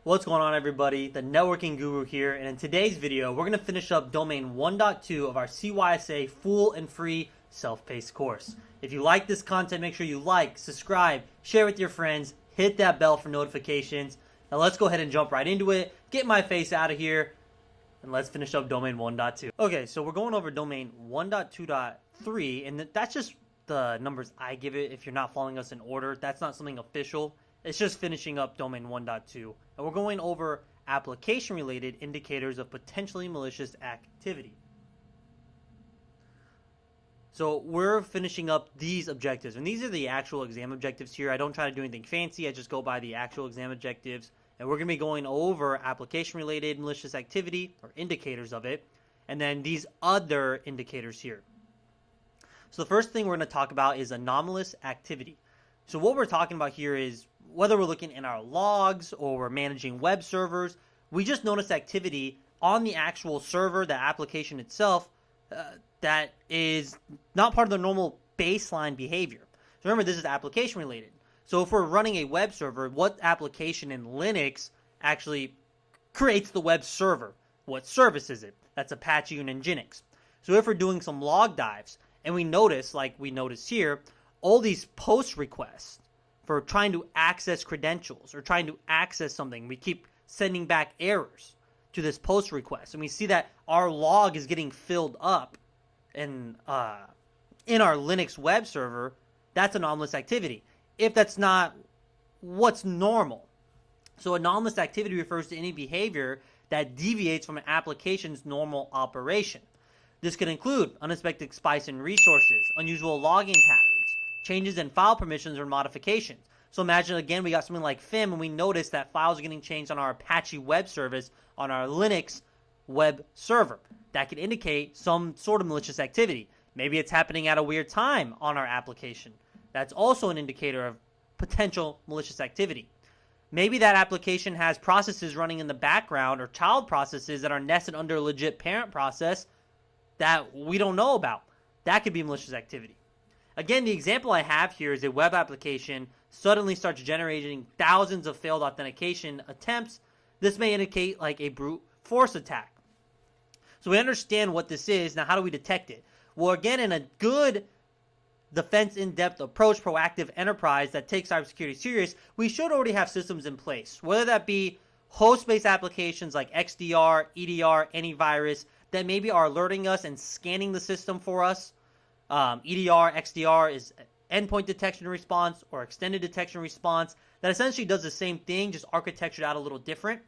What's going on, everybody? The networking guru here, and in today's video we're going to finish up domain 1.2 of our CYSA full and free self-paced course. If you like this content, make sure you like, subscribe, share with your friends, hit that bell for notifications. Now let's go ahead and jump right into it, get my face out of here, and let's finish up domain 1.2. Okay, so we're going over domain 1.2.3, and that's just the numbers I give it. If you're not following us in order, that's not something official. It's just finishing up domain 1.2, and we're going over application-related indicators of potentially malicious activity. So we're finishing up these objectives, and these are the actual exam objectives here. I don't try to do anything fancy. I just go by the actual exam objectives, and we're going to be going over application-related malicious activity, or indicators of it, and then these other indicators here. So the first thing we're going to talk about is anomalous activity. So what we're talking about here is whether we're looking in our logs or we're managing web servers, we just notice activity on the actual server, the application itself, that is not part of the normal baseline behavior. So remember, this is application related. So if we're running a web server, what application in Linux actually creates the web server? What service is it? That's Apache and Nginx. So if we're doing some log dives and we notice, like we notice here, all these post requests for trying to access credentials or trying to access something, we keep sending back errors to this post request, and we see that our log is getting filled up in our Linux web server. That's anomalous activity. If that's not what's normal. So anomalous activity refers to any behavior that deviates from an application's normal operation. This could include unexpected spikes in resources, unusual logging patterns, changes in file permissions or modifications. So imagine, again, we got something like FIM, and we notice that files are getting changed on our Apache web service on our Linux web server. That could indicate some sort of malicious activity. Maybe it's happening at a weird time on our application. That's also an indicator of potential malicious activity. Maybe that application has processes running in the background or child processes that are nested under a legit parent process that we don't know about. That could be malicious activity. Again, the example I have here is a web application suddenly starts generating thousands of failed authentication attempts. This may indicate like a brute force attack. So we understand what this is. Now, how do we detect it? Well, again, in a good defense in-depth approach, proactive enterprise that takes cybersecurity serious, we should already have systems in place, whether that be host-based applications like XDR, EDR, antivirus, that maybe are alerting us and scanning the system for us. EDR, XDR is endpoint detection and response or extended detection and response that essentially does the same thing, just architectured out a little different.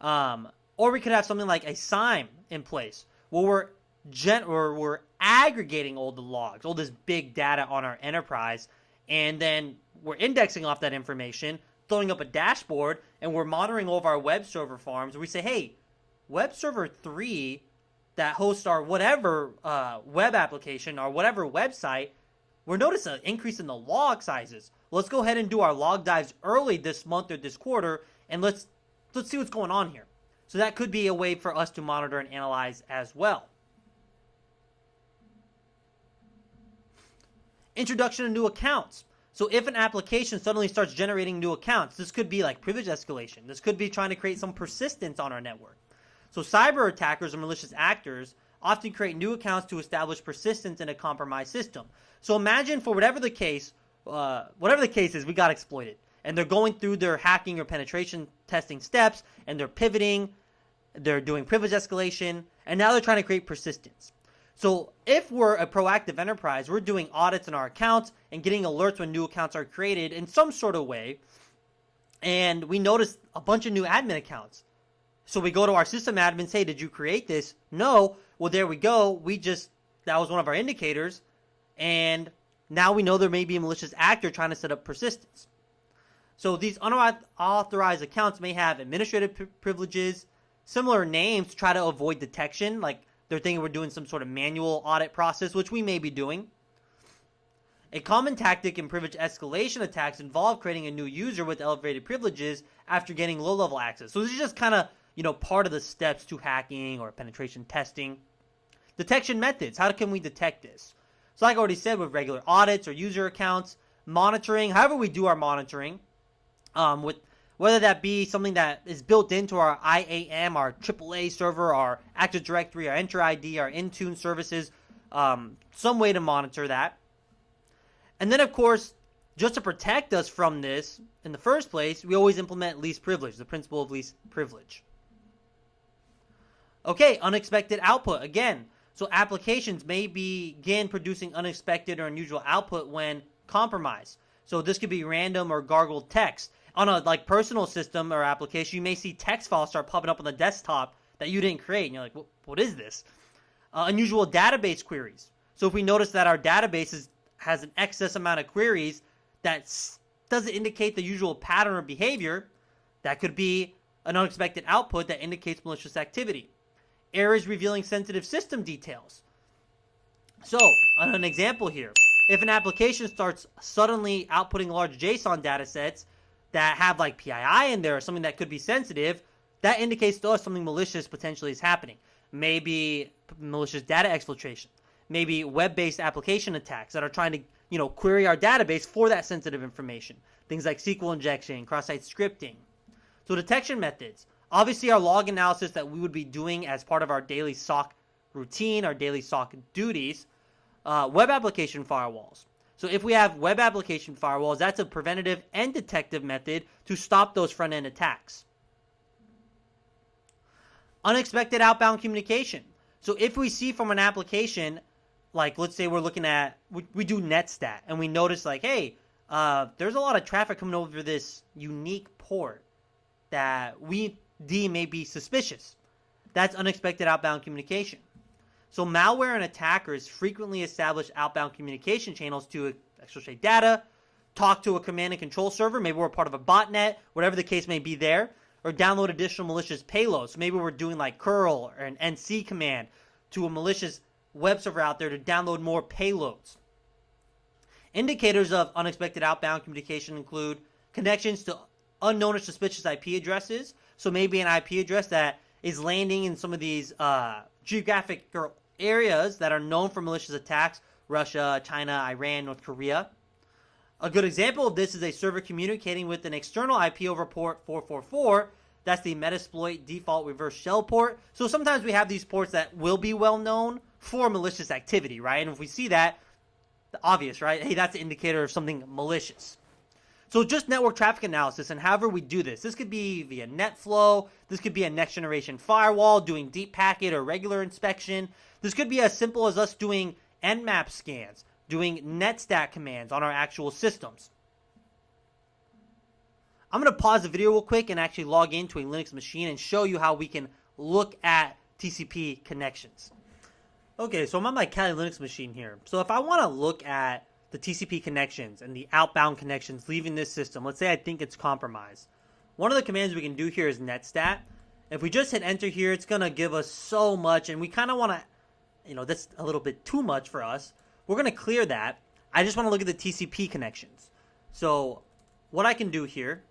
Or we could have something like a SIEM in place where we're aggregating all the logs, all this big data on our enterprise, and then we're indexing off that information, throwing up a dashboard, and we're monitoring all of our web server farms. We say, hey, web server 3 that hosts our whatever web application or whatever website, we're noticing an increase in the log sizes. Let's go ahead and do our log dives early this month or this quarter, and let's see what's going on here. So that could be a way for us to monitor and analyze as well. Introduction of new accounts. So if an application suddenly starts generating new accounts, this could be like privilege escalation. This could be trying to create some persistence on our network. So cyber attackers or malicious actors often create new accounts to establish persistence in a compromised system. So imagine, for whatever the case is, we got exploited, and they're going through their hacking or penetration testing steps, and they're pivoting, they're doing privilege escalation, and now they're trying to create persistence. So if we're a proactive enterprise, we're doing audits on our accounts and getting alerts when new accounts are created in some sort of way, and we notice a bunch of new admin accounts. So we go to our system admin, say, did you create this? No. Well, there we go. That was one of our indicators. And now we know there may be a malicious actor trying to set up persistence. So these unauthorized accounts may have administrative privileges, similar names to try to avoid detection. Like they're thinking we're doing some sort of manual audit process, which we may be doing. A common tactic in privilege escalation attacks involve creating a new user with elevated privileges after getting low-level access. So this is just kind of, part of the steps to hacking or penetration testing. Detection methods. How can we detect this? So like I already said, with regular audits or user accounts, monitoring, however we do our monitoring, with whether that be something that is built into our IAM, our AAA server, our Active Directory, our Enter ID, our Intune services, some way to monitor that. And then, of course, just to protect us from this in the first place, we always implement least privilege, the principle of least privilege. Okay, unexpected output. Again, so applications may begin producing unexpected or unusual output when compromised. So this could be random or garbled text. On a personal system or application, you may see text files start popping up on the desktop that you didn't create. And you're like, what is this? Unusual database queries. So if we notice that our database has an excess amount of queries that doesn't indicate the usual pattern or behavior, that could be an unexpected output that indicates malicious activity. Errors revealing sensitive system details. So, on an example here, if an application starts suddenly outputting large JSON datasets that have PII in there or something that could be sensitive, that indicates to us something malicious potentially is happening. Maybe malicious data exfiltration. Maybe web-based application attacks that are trying to, query our database for that sensitive information. Things like SQL injection, cross-site scripting. So detection methods. Obviously, our log analysis that we would be doing as part of our daily SOC routine, our daily SOC duties. Web application firewalls. So if we have web application firewalls, that's a preventative and detective method to stop those front-end attacks. Unexpected outbound communication. So if we see from an application, let's say we're looking at, we do netstat, and we notice hey, there's a lot of traffic coming over this unique port that we deem may be suspicious. That's unexpected outbound communication. So malware and attackers frequently establish outbound communication channels to exfiltrate data, talk to a command and control server, maybe we're part of a botnet, whatever the case may be there, or download additional malicious payloads. So maybe we're doing curl or an NC command to a malicious web server out there to download more payloads. Indicators of unexpected outbound communication include connections to unknown or suspicious IP addresses. So maybe an IP address that is landing in some of these geographic areas that are known for malicious attacks: Russia, China, Iran, North Korea. A good example of this is a server communicating with an external IP over port 444. That's the Metasploit default reverse shell port. So sometimes we have these ports that will be well known for malicious activity, right? And if we see that, obvious, right? Hey, that's an indicator of something malicious. So just network traffic analysis, and however we do this. This could be via NetFlow. This could be a next generation firewall doing deep packet or regular inspection. This could be as simple as us doing Nmap scans, doing netstat commands on our actual systems. I'm going to pause the video real quick and actually log into a Linux machine and show you how we can look at TCP connections. Okay, so I'm on my Kali Linux machine here. So if I want to look at the TCP connections and the outbound connections leaving this system, let's say I think it's compromised. One of the commands we can do here is netstat. If we just hit enter here, it's going to give us so much, and we kind of want to, that's a little bit too much for us. We're going to clear that. I just want to look at the TCP connections. So what I can do here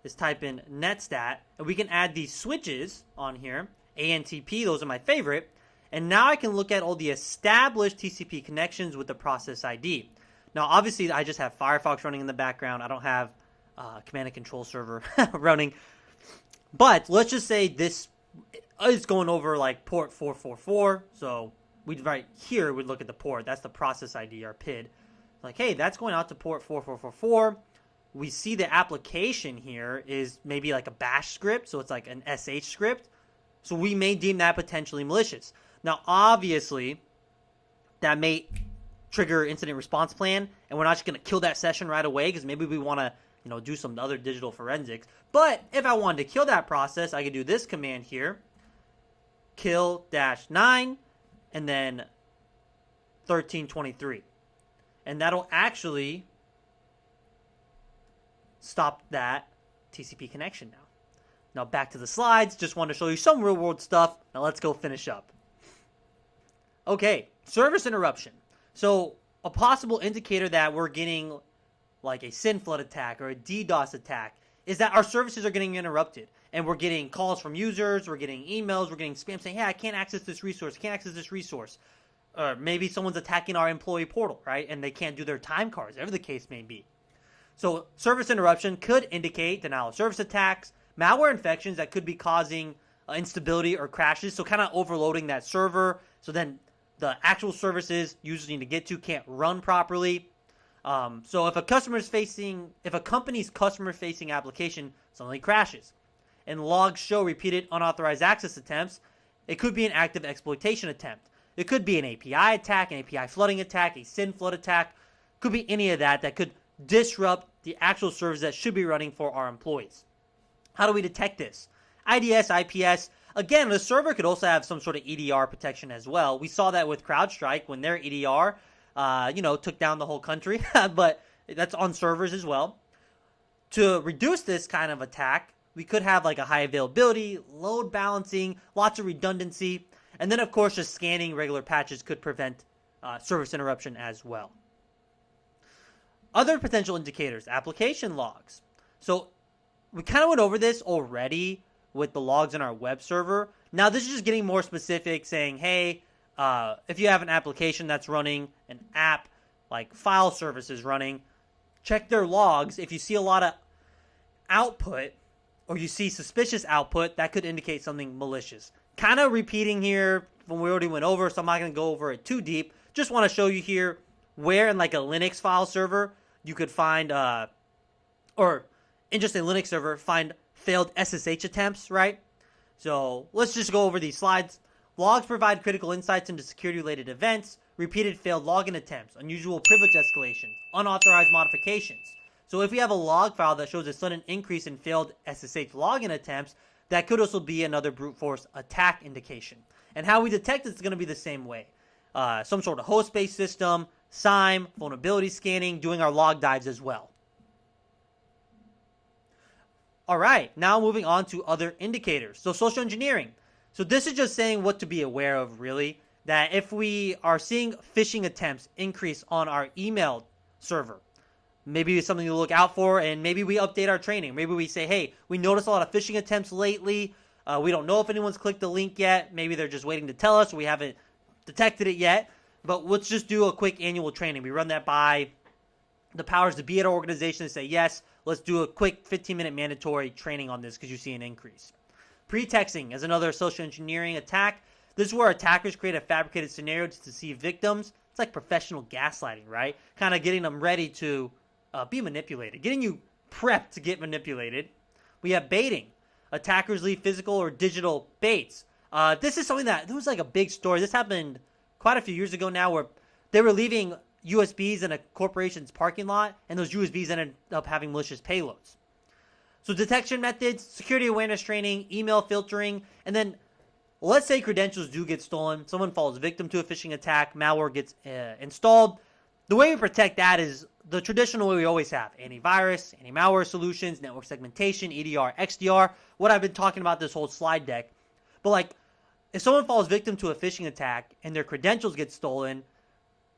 is type in netstat, and we can add these switches on here, ANTP, those are my favorite. And now I can look at all the established TCP connections with the process ID. Now, obviously, I just have Firefox running in the background. I don't have command and control server running. But let's just say this is going over port 444. So right here, we'd look at the port. That's the process ID, our PID. Hey, that's going out to port 4444. We see the application here is maybe a bash script. So it's an SH script. So we may deem that potentially malicious. Now, obviously, that may trigger incident response plan, and we're not just going to kill that session right away because maybe we want to, do some other digital forensics. But if I wanted to kill that process, I could do this command here, kill-9, and then 1323. And that'll actually stop that TCP connection now. Now back to the slides. Just wanted to show you some real-world stuff. Now let's go finish up. Okay, service interruption. So a possible indicator that we're getting a SYN flood attack or a DDoS attack is that our services are getting interrupted. And we're getting calls from users, we're getting emails, we're getting spam saying, hey, I can't access this resource, or maybe someone's attacking our employee portal, right? And they can't do their time cards, whatever the case may be. So service interruption could indicate denial of service attacks, malware infections that could be causing instability or crashes. So kind of overloading that server. So then the actual services users need to get to can't run properly. So if a company's customer-facing application suddenly crashes and logs show repeated unauthorized access attempts, it could be an active exploitation attempt. It could be an API attack, an API flooding attack, a SYN flood attack. Could be any of that could disrupt the actual servers that should be running for our employees. How do we detect this? IDS, IPS. Again, the server could also have some sort of EDR protection as well. We saw that with CrowdStrike when their EDR, took down the whole country, but that's on servers as well. To reduce this kind of attack, we could have like a high availability, load balancing, lots of redundancy, and then of course just scanning regular patches could prevent service interruption as well. Other potential indicators, application logs. So we kind of went over this already with the logs in our web server. Now this is just getting more specific, saying, hey, if you have an application that's running, an app like file services running, check their logs. If you see a lot of output or you see suspicious output, that could indicate something malicious. Kind of repeating here from we already went over, so I'm not going to go over it too deep. Just want to show you here where in like a Linux file server you could find, or in just a Linux server, find failed SSH attempts, right? So let's just go over these slides. Logs provide critical insights into security-related events, repeated failed login attempts, unusual privilege escalations, unauthorized modifications. So if we have a log file that shows a sudden increase in failed SSH login attempts, that could also be another brute force attack indication. And how we detect it is going to be the same way. Some sort of host-based system, SIEM, vulnerability scanning, doing our log dives as well. All right, now moving on to other indicators. So social engineering. So this is just saying what to be aware of, really. That if we are seeing phishing attempts increase on our email server, maybe it's something to look out for, and maybe we update our training. Maybe we say, hey, we noticed a lot of phishing attempts lately. We don't know if anyone's clicked the link yet. Maybe they're just waiting to tell us. We haven't detected it yet. But let's just do a quick annual training. We run that by the powers to be at our organization and say, yes, let's do a quick 15-minute mandatory training on this because you see an increase. Pretexting is another social engineering attack. This is where attackers create a fabricated scenario to deceive victims. It's like professional gaslighting, right? Kind of getting them ready to be manipulated, getting you prepped to get manipulated. We have baiting. Attackers leave physical or digital baits. This is something that, there was like a big story. This happened quite a few years ago now, where they were leaving USBs in a corporation's parking lot, and those USBs ended up having malicious payloads. So detection methods, security awareness training, email filtering, and then let's say credentials do get stolen. Someone falls victim to a phishing attack, malware gets installed. The way we protect that is the traditional way we always have. Antivirus, anti-malware solutions, network segmentation, EDR, XDR, what I've been talking about this whole slide deck. But like, if someone falls victim to a phishing attack and their credentials get stolen,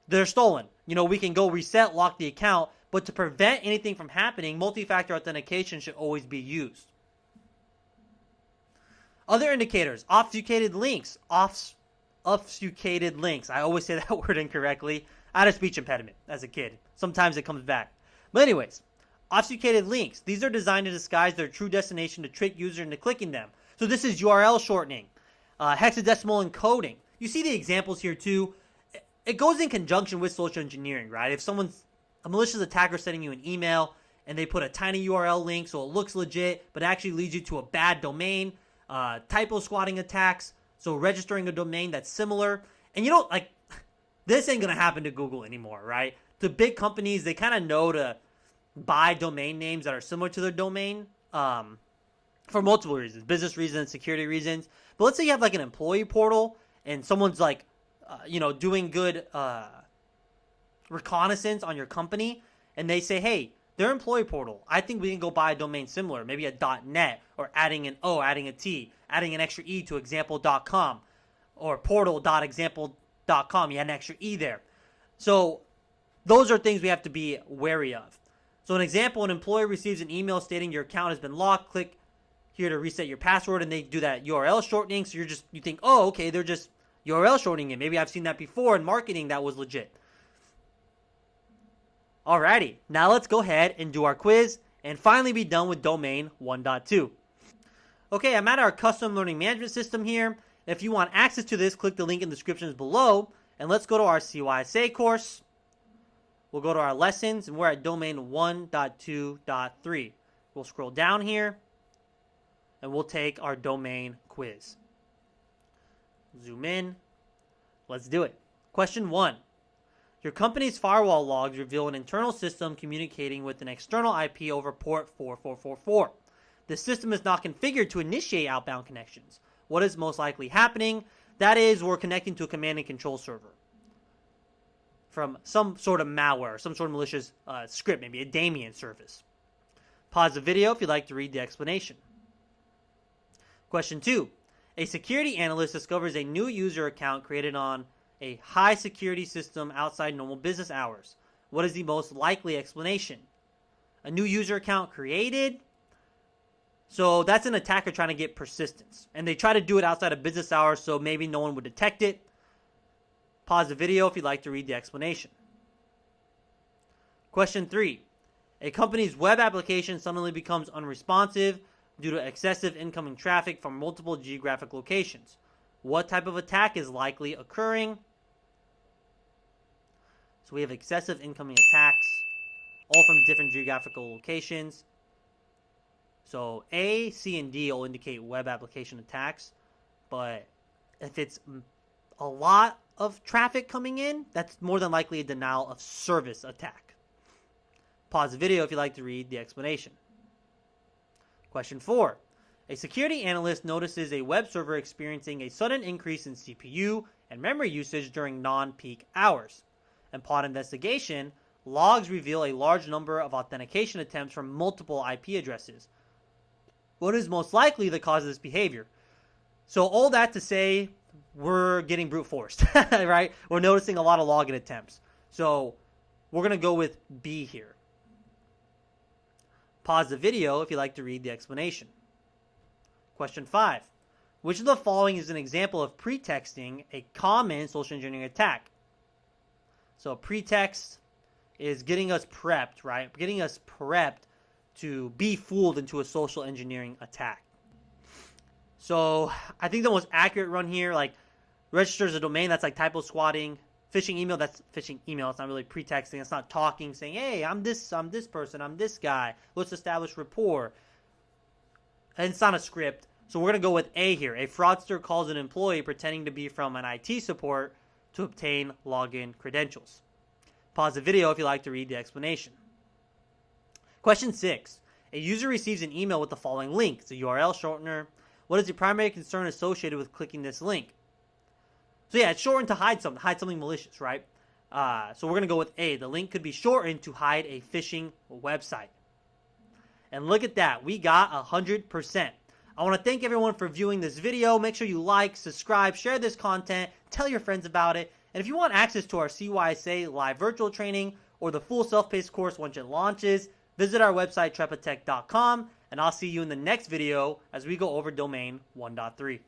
they're stolen. We can go reset, lock the account, but to prevent anything from happening, multi-factor authentication should always be used. Other indicators, obfuscated links. Obfuscated links. I always say that word incorrectly. I had a speech impediment as a kid. Sometimes it comes back. But anyways, obfuscated links. These are designed to disguise their true destination to trick users into clicking them. So this is URL shortening, hexadecimal encoding. You see the examples here too. It goes in conjunction with social engineering, right? If a malicious attacker sending you an email and they put a tiny URL link so it looks legit, but actually leads you to a bad domain, typo squatting attacks, so registering a domain that's similar. And this ain't going to happen to Google anymore, right? The big companies, they kind of know to buy domain names that are similar to their domain for multiple reasons, business reasons, security reasons. But let's say you have like an employee portal and someone's like, doing good reconnaissance on your company, and they say, hey, their employee portal, I think we can go buy a domain similar, maybe a .net, or adding an O, adding a T, adding an extra E to example.com, or portal.example.com, you had an extra E there. So those are things we have to be wary of. So an example, an employee receives an email stating your account has been locked, click here to reset your password, and they do that URL shortening, so you think, oh, okay, they're just URL shortening it. Maybe I've seen that before in marketing that was legit. Alrighty, now let's go ahead and do our quiz and finally be done with domain 1.2. Okay, I'm at our custom learning management system here. If you want access to this, click the link in the descriptions below. And let's go to our CYSA course. We'll go to our lessons, and we're at domain 1.2.3. We'll scroll down here, and we'll take our domain quiz. Zoom in. Let's do it. Question 1. Your company's firewall logs reveal an internal system communicating with an external IP over port 4444. The system is not configured to initiate outbound connections. What is most likely happening? That is, we're connecting to a command and control server from some sort of malware, some sort of malicious script, maybe a daemon service. Pause the video if you'd like to read the explanation. Question 2. A security analyst discovers a new user account created on a high security system outside normal business hours. What is the most likely explanation? A new user account created? So that's an attacker trying to get persistence. And they try to do it outside of business hours, so maybe no one would detect it. Pause the video if you'd like to read the explanation. Question 3. A company's web application suddenly becomes unresponsive due to excessive incoming traffic from multiple geographic locations. What type of attack is likely occurring? So we have excessive incoming attacks, all from different geographical locations. So A, C, and D will indicate web application attacks. But if it's a lot of traffic coming in, that's more than likely a denial of service attack. Pause the video if you'd like to read the explanation. Question 4. A security analyst notices a web server experiencing a sudden increase in CPU and memory usage during non-peak hours. Upon investigation, logs reveal a large number of authentication attempts from multiple IP addresses. What is most likely the cause of this behavior? So all that to say, we're getting brute forced, right? We're noticing a lot of login attempts. So we're going to go with B here. Pause the video if you'd like to read the explanation. Question 5. Which of the following is an example of pretexting a common social engineering attack? So pretext is getting us prepped, right? Getting us prepped to be fooled into a social engineering attack. So I think the most accurate run here, like registers a domain, that's like typo squatting. Phishing email, that's phishing email. It's not really pretexting. It's not talking, saying, hey, I'm this person, I'm this guy. Let's establish rapport. And it's not a script. So we're going to go with A here. A fraudster calls an employee pretending to be from an IT support to obtain login credentials. Pause the video if you'd like to read the explanation. Question 6. A user receives an email with the following link. It's a URL shortener. What is the primary concern associated with clicking this link? So yeah, it's shortened to hide something malicious, right? So we're going to go with A. The link could be shortened to hide a phishing website. And look at that. We got 100%. I want to thank everyone for viewing this video. Make sure you like, subscribe, share this content, tell your friends about it. And if you want access to our CYSA live virtual training or the full self-paced course once it launches, visit our website, trepatech.com, and I'll see you in the next video as we go over domain 1.3.